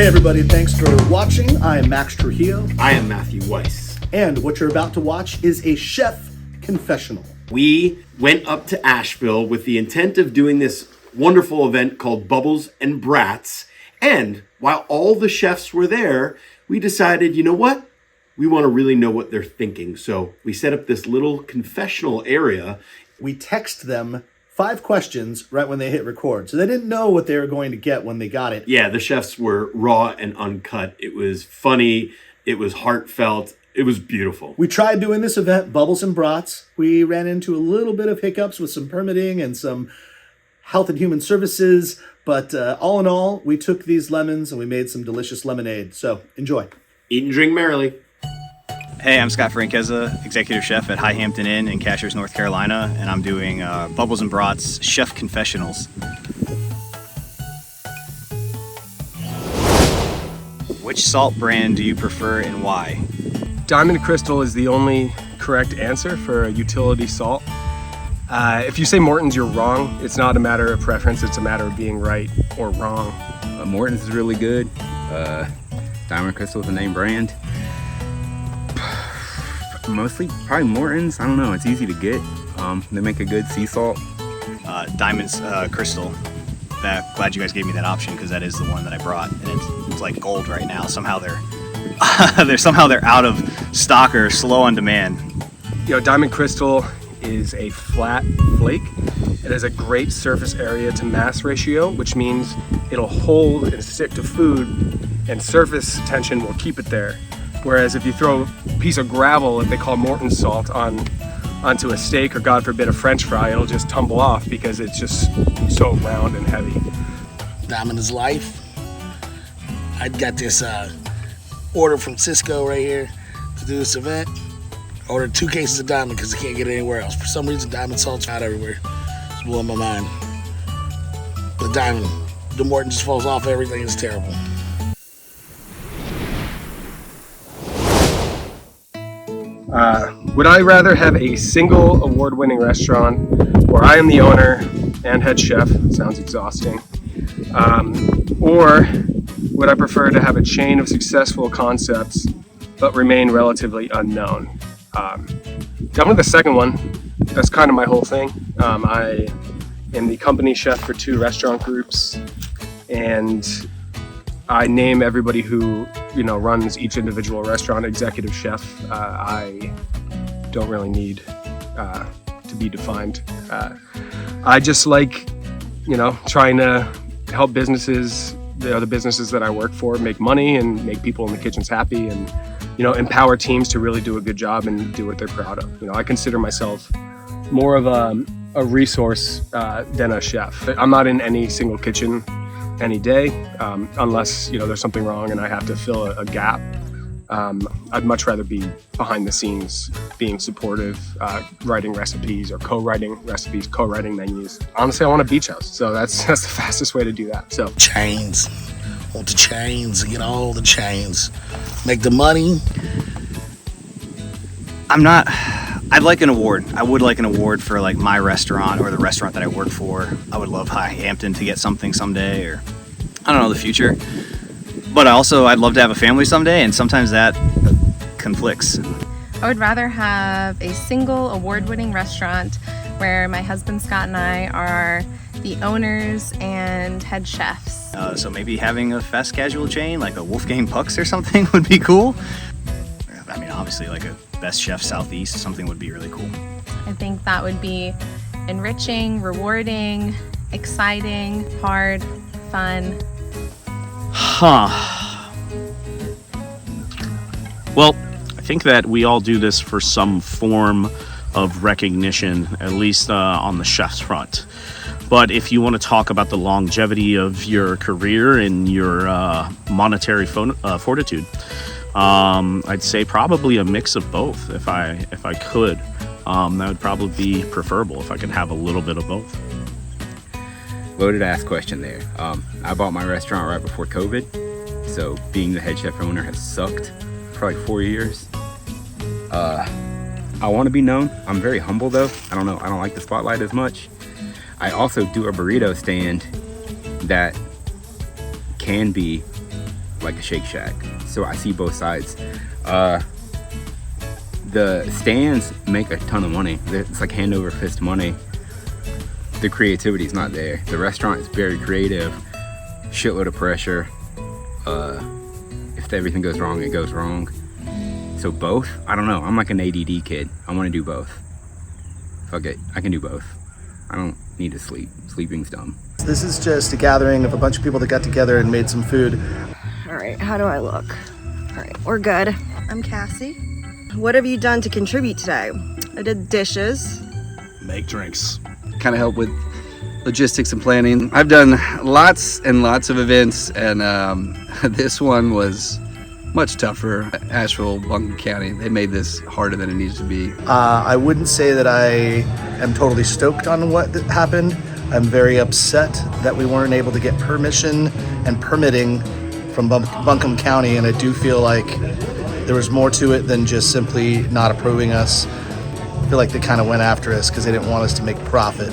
everybody, thanks for watching. I am Max Trujillo. I am Matthew Weiss. And what you're about to watch is a chef confessional. We went up to Asheville with the intent of doing this wonderful event called Bubbles and Brats. And while all the chefs were there, we decided, you know what? We want to really know what they're thinking. So we set up this little confessional area. We text them 5 questions right when they hit record. So they didn't know what they were going to get when they got it. Yeah, the chefs were raw and uncut. It was funny. It was heartfelt. It was beautiful. We tried doing this event, Bubbles and Brats. We ran into a little bit of hiccups with some permitting and some health and human services. But all in all, we took these lemons and we made some delicious lemonade. So enjoy. Eat and drink merrily. Hey, I'm Scott Franqueza, executive chef at High Hampton Inn in Cashiers, North Carolina, and I'm doing Bubbles and Brats Chef Confessionals. Which salt brand do you prefer and why? Diamond Crystal is the only correct answer for a utility salt. If you say Morton's, you're wrong. It's not a matter of preference, it's a matter of being right or wrong. Morton's is really good. Diamond Crystal is the name brand. Mostly probably Morton's. I don't know, it's easy to get. They make a good sea salt. Diamond's Crystal. Glad you guys gave me that option because that is the one that I brought, and it's like gold right now. Somehow they're they're out of stock or slow on demand. You know, Diamond Crystal is a flat flake. It has a great surface area to mass ratio, which means it'll hold and stick to food, and surface tension will keep it there. Whereas if you throw a piece of gravel that they call Morton salt onto a steak or, God forbid, a French fry, it'll just tumble off because it's just so round and heavy. Diamond is life. I got this order from Cisco right here to do this event. Ordered 2 cases of Diamond because I can't get it anywhere else. For some reason, Diamond salt's out everywhere. It's blowing my mind. The Diamond, the Morton just falls off everything. It's terrible. Would I rather have a single award-winning restaurant where I am the owner and head chef? Sounds exhausting. Or would I prefer to have a chain of successful concepts but remain relatively unknown? Definitely the second one. That's kind of my whole thing. I am the company chef for 2 restaurant groups, and I name everybody who, runs each individual restaurant executive chef. I don't really need to be defined. I just like, trying to help businesses, the businesses that I work for, make money and make people in the kitchens happy, and empower teams to really do a good job and do what they're proud of. I consider myself more of a resource than a chef. I'm not in any single kitchen any day, unless there's something wrong and I have to fill a gap. I'd much rather be behind the scenes, being supportive, writing recipes or co-writing recipes, co-writing menus. Honestly, I want a beach house, so that's the fastest way to do that. So chains, want the chains, get all the chains, make the money. I'd like an award. I would like an award for like my restaurant or the restaurant that I work for. I would love High Hampton to get something someday, or I don't know, the future. But I'd love to have a family someday, and sometimes that conflicts. I would rather have a single award-winning restaurant where my husband Scott and I are the owners and head chefs. So maybe having a fast casual chain like a Wolfgang Puck's or something would be cool. I mean, obviously like a Best Chef Southeast, something would be really cool. I think that would be enriching, rewarding, exciting, hard, fun. Well, I think that we all do this for some form of recognition, at least on the chef's front. But if you want to talk about the longevity of your career and your monetary fortitude, I'd say probably a mix of both. If I could, that would probably be preferable if I could have a little bit of both. Loaded ass question there. I bought my restaurant right before COVID, so being the head chef owner has sucked for like 4 years. I want to be known. I'm very humble though. I don't like the spotlight as much. I also do a burrito stand that can be like a Shake Shack, so I see both sides. The stands make a ton of money. It's like hand over fist money. The creativity is not there. The restaurant is very creative, shitload of pressure. If everything goes wrong, it goes wrong. So both, I don't know. I'm like an ADD kid. I want to do both. Fuck it, I can do both. I don't need to sleep. Sleeping's dumb. This is just a gathering of a bunch of people that got together and made some food. All right, how do I look? All right, we're good. I'm Cassie. What have you done to contribute today? I did dishes. Make drinks. Kind of help with logistics and planning. I've done lots and lots of events, and this one was much tougher. Asheville, Buncombe County, they made this harder than it needs to be. I wouldn't say that I am totally stoked on what happened. I'm very upset that we weren't able to get permission and permitting from Buncombe County, and I do feel like there was more to it than just simply not approving us. I feel like they kind of went after us because they didn't want us to make profit.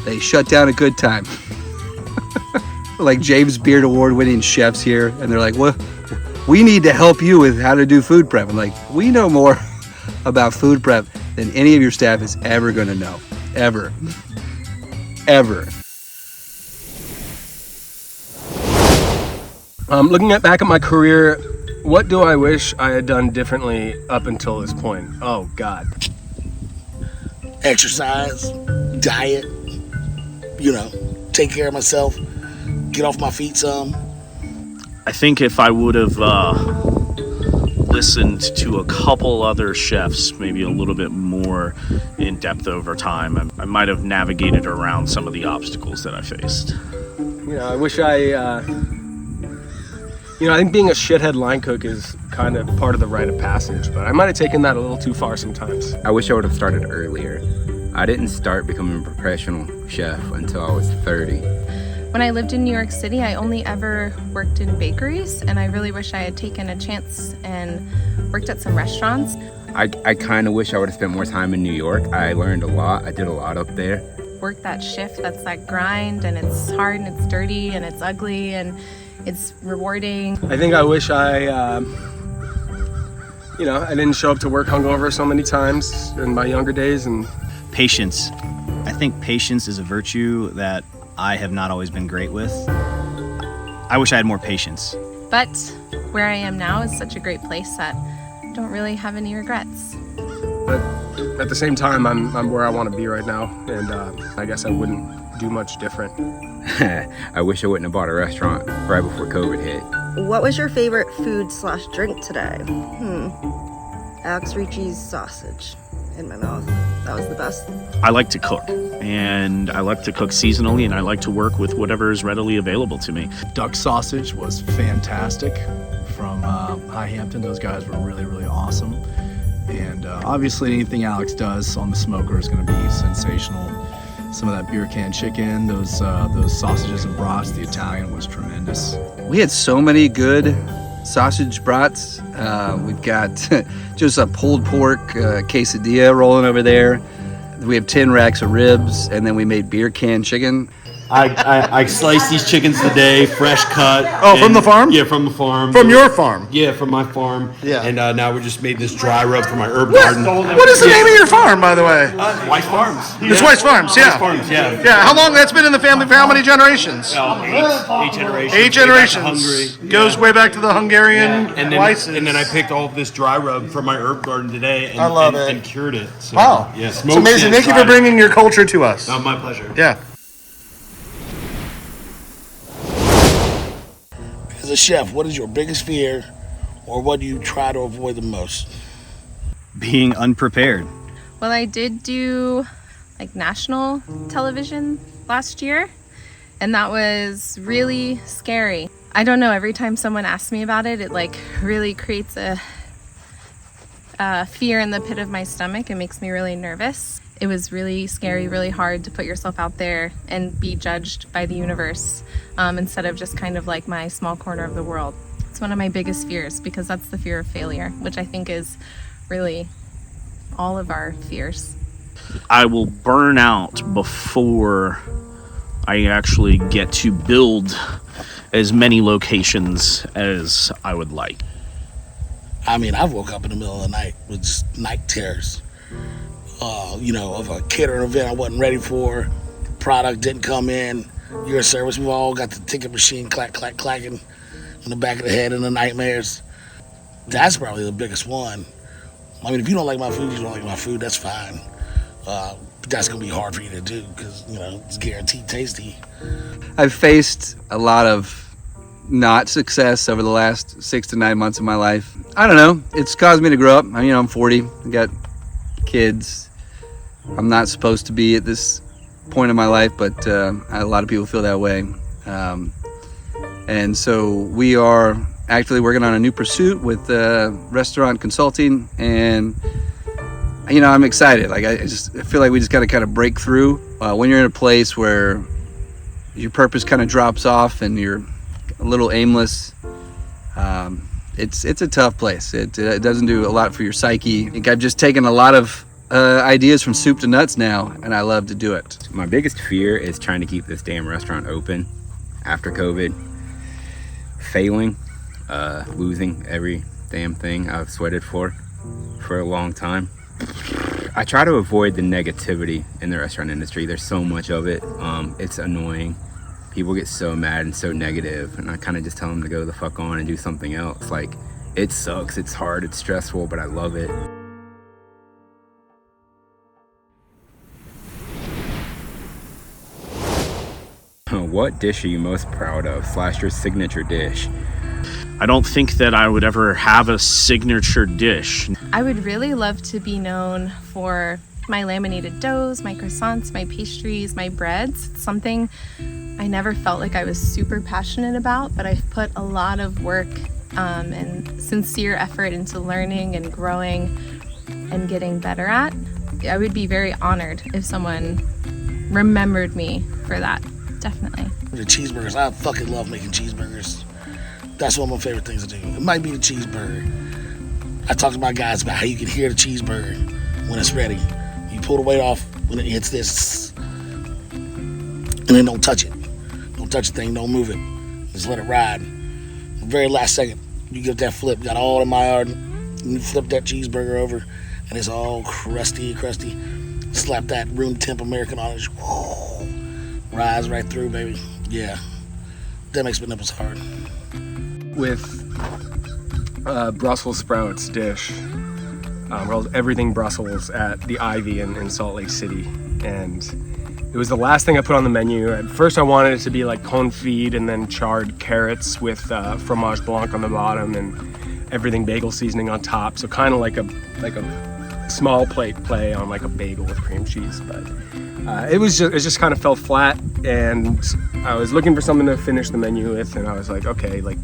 They shut down a good time. Like James Beard Award-winning chefs here, and they're like, well, we need to help you with how to do food prep. I'm like, we know more about food prep than any of your staff is ever going to know. Ever. Ever. Looking back at my career, what do I wish I had done differently up until this point? Oh, God. Exercise, diet, take care of myself, get off my feet some. I think if I would have listened to a couple other chefs, maybe a little bit more in depth over time, I might have navigated around some of the obstacles that I faced. I wish I think being a shithead line cook is kind of part of the rite of passage, but I might have taken that a little too far sometimes. I wish I would have started earlier. I didn't start becoming a professional chef until I was 30. When I lived in New York City, I only ever worked in bakeries, and I really wish I had taken a chance and worked at some restaurants. I kind of wish I would have spent more time in New York. I learned a lot. I did a lot up there. Work that shift that's that grind, and it's hard, and it's dirty, and it's ugly, and it's rewarding. I think I wish I didn't show up to work hungover so many times in my younger days. And Patience. I think patience is a virtue that I have not always been great with. I wish I had more patience. But where I am now is such a great place that I don't really have any regrets. But at the same time, I'm where I want to be right now, and I guess I wouldn't do much different. I wish I wouldn't have bought a restaurant right before COVID hit. What was your favorite food/drink today? Alex Ricci's sausage in my mouth. That was the best. I like to cook, and I like to cook seasonally, and I like to work with whatever is readily available to me. Duck sausage was fantastic from High Hampton. Those guys were really, really awesome. And obviously anything Alex does on the smoker is going to be sensational. Some of that beer can chicken, those sausages and brats, the Italian was tremendous. We had so many good sausage brats. We've got just a pulled pork quesadilla rolling over there. We have 10 racks of ribs, and then we made beer can chicken. I sliced these chickens today, fresh cut. Oh, from the farm? Yeah, from the farm. From your farm? Yeah, from my farm. Yeah. And now we just made this dry rub for my herb garden. What is the name of your farm, by the way? Weiss Farms. It's Weiss Farms, yeah. Weiss Farms, yeah. Yeah, how long that's been in the family for how many generations? Eight generations. 8 generations. Hungary. Goes way back to the Hungarian Weisses. And then I picked all of this dry rub from my herb garden today and, I love it. and cured it. So, Wow. Yeah, It's amazing. Thank you for bringing your culture to us. Oh, my pleasure. Yeah. As a chef, what is your biggest fear, or what do you try to avoid the most? Being unprepared. Well, I did do national television last year, and that was really scary. I don't know, every time someone asks me about it, it really creates a fear in the pit of my stomach. It makes me really nervous. It was really scary, really hard to put yourself out there and be judged by the universe instead of just kind of like my small corner of the world. It's one of my biggest fears because that's the fear of failure, which I think is really all of our fears. I will burn out before I actually get to build as many locations as I would like. I mean, I woke up in the middle of the night with just night terrors. Of a catering event I wasn't ready for. Product didn't come in. Your service, we've all got the ticket machine clacking in the back of the head and the nightmares. That's probably the biggest one. I mean, if you don't like my food, you don't like my food, that's fine. But that's going to be hard for you to do because, it's guaranteed tasty. I've faced a lot of not success over the last 6 to 9 months of my life. I don't know. It's caused me to grow up. I'm 40. I got kids. I'm not supposed to be at this point in my life, but a lot of people feel that way. And so we are actually working on a new pursuit with restaurant consulting, and I'm excited. Like I feel like we just got to kind of break through when you're in a place where your purpose kind of drops off and you're a little aimless. It's a tough place. It doesn't do a lot for your psyche. I think I've just taken a lot of ideas from soup to nuts now, and I love to do it. My biggest fear is trying to keep this damn restaurant open after COVID, failing, losing every damn thing I've sweated for a long time. I try to avoid the negativity in the restaurant industry. There's so much of it. It's annoying. People get so mad and so negative, and I kind of just tell them to go the fuck on and do something else. Like, it sucks, it's hard, it's stressful, but I love it. What dish are you most proud of / your signature dish? I don't think that I would ever have a signature dish. I would really love to be known for my laminated doughs, my croissants, my pastries, my breads. It's something I never felt like I was super passionate about, but I've put a lot of work and sincere effort into learning and growing and getting better at. I would be very honored if someone remembered me for that. Definitely. The cheeseburgers, I fucking love making cheeseburgers. That's one of my favorite things to do. It might be the cheeseburger. I talk to my guys about how you can hear the cheeseburger when it's ready. You pull the weight off when it hits this, and then don't touch it. Don't touch the thing, don't move it. Just let it ride. The very last second, you give that flip, got all in my yard, and you flip that cheeseburger over, and it's all crusty. Slap that room temp American on it, just, whoa, rise right through, baby. Yeah, that makes my nipples hard. With Brussels sprouts dish called Everything Brussels at the Ivy in Salt Lake City, and it was the last thing I put on the menu. At first I wanted it to be like confit and then charred carrots with fromage blanc on the bottom and everything bagel seasoning on top, so kind of like a small plate play on like a bagel with cream cheese. But it just kind of fell flat, and I was looking for something to finish the menu with, and I was like, okay, like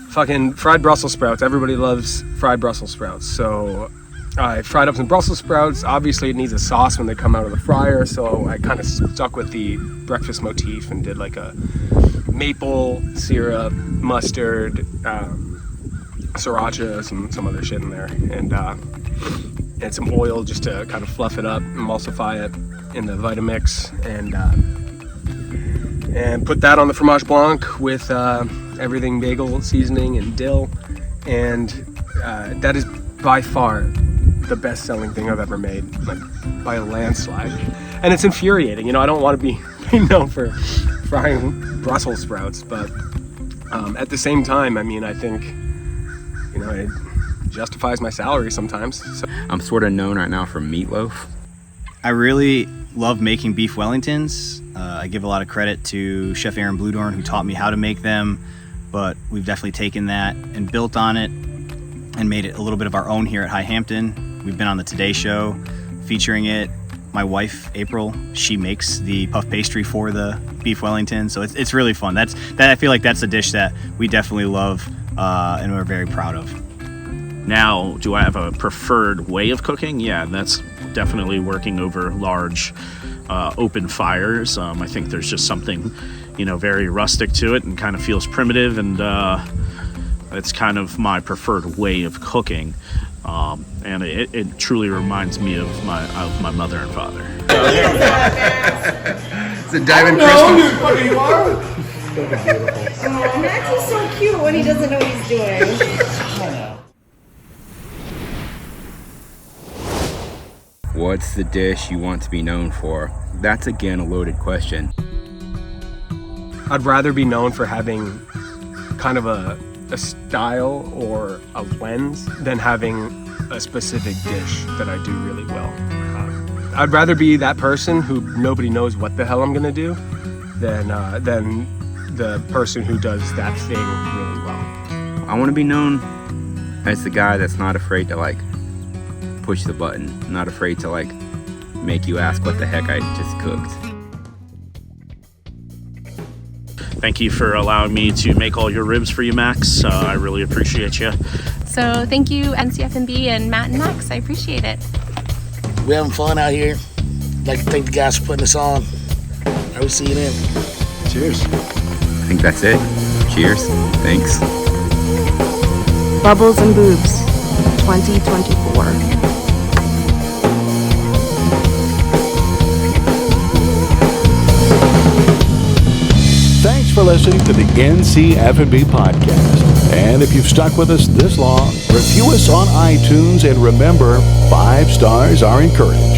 fucking fried Brussels sprouts. Everybody loves fried Brussels sprouts. So I fried up some Brussels sprouts. Obviously it needs a sauce when they come out of the fryer, so I kind of stuck with the breakfast motif and did like a maple syrup, mustard, sriracha, some other shit in there, and some oil just to kind of fluff it up, emulsify it in the Vitamix, and put that on the fromage blanc with everything bagel seasoning and dill, and that is by far the best-selling thing I've ever made, like by a landslide. And it's infuriating, I don't want to be known for frying Brussels sprouts, but at the same time, I mean, I think it justifies my salary sometimes. So. I'm sort of known right now for meatloaf. I really love making beef Wellingtons. I give a lot of credit to Chef Aaron Bludorn, who taught me how to make them, but we've definitely taken that and built on it and made it a little bit of our own here at High Hampton. We've been on the Today Show featuring it. My wife, April, she makes the puff pastry for the beef Wellington, so it's really fun. I feel like that's a dish that we definitely love and we're very proud of. Now, do I have a preferred way of cooking? Yeah, that's definitely working over large open fires. I think there's just something, very rustic to it and kind of feels primitive, and it's kind of my preferred way of cooking. And it truly reminds me of my mother and father. It's a diamond crystal. Oh, Max is so cute when he doesn't know what he's doing. What's the dish you want to be known for? That's again a loaded question. I'd rather be known for having kind of a style or a lens than having a specific dish that I do really well. I'd rather be that person who nobody knows what the hell I'm gonna do than the person who does that thing really well. I want to be known as the guy that's not afraid to like push the button, not afraid to like make you ask what the heck I just cooked. Thank you for allowing me to make all your ribs for you, Max. I really appreciate you. So thank you, NCF&B and Matt and Max. I appreciate it. We're having fun out here. I'd like to thank the guys for putting us on. I will see you then. Cheers. I think that's it. Cheers. Thanks. Bubbles and Boobs 2024. Thanks for listening to the NCF&B podcast. And if you've stuck with us this long, review us on iTunes and remember, 5 stars are encouraged.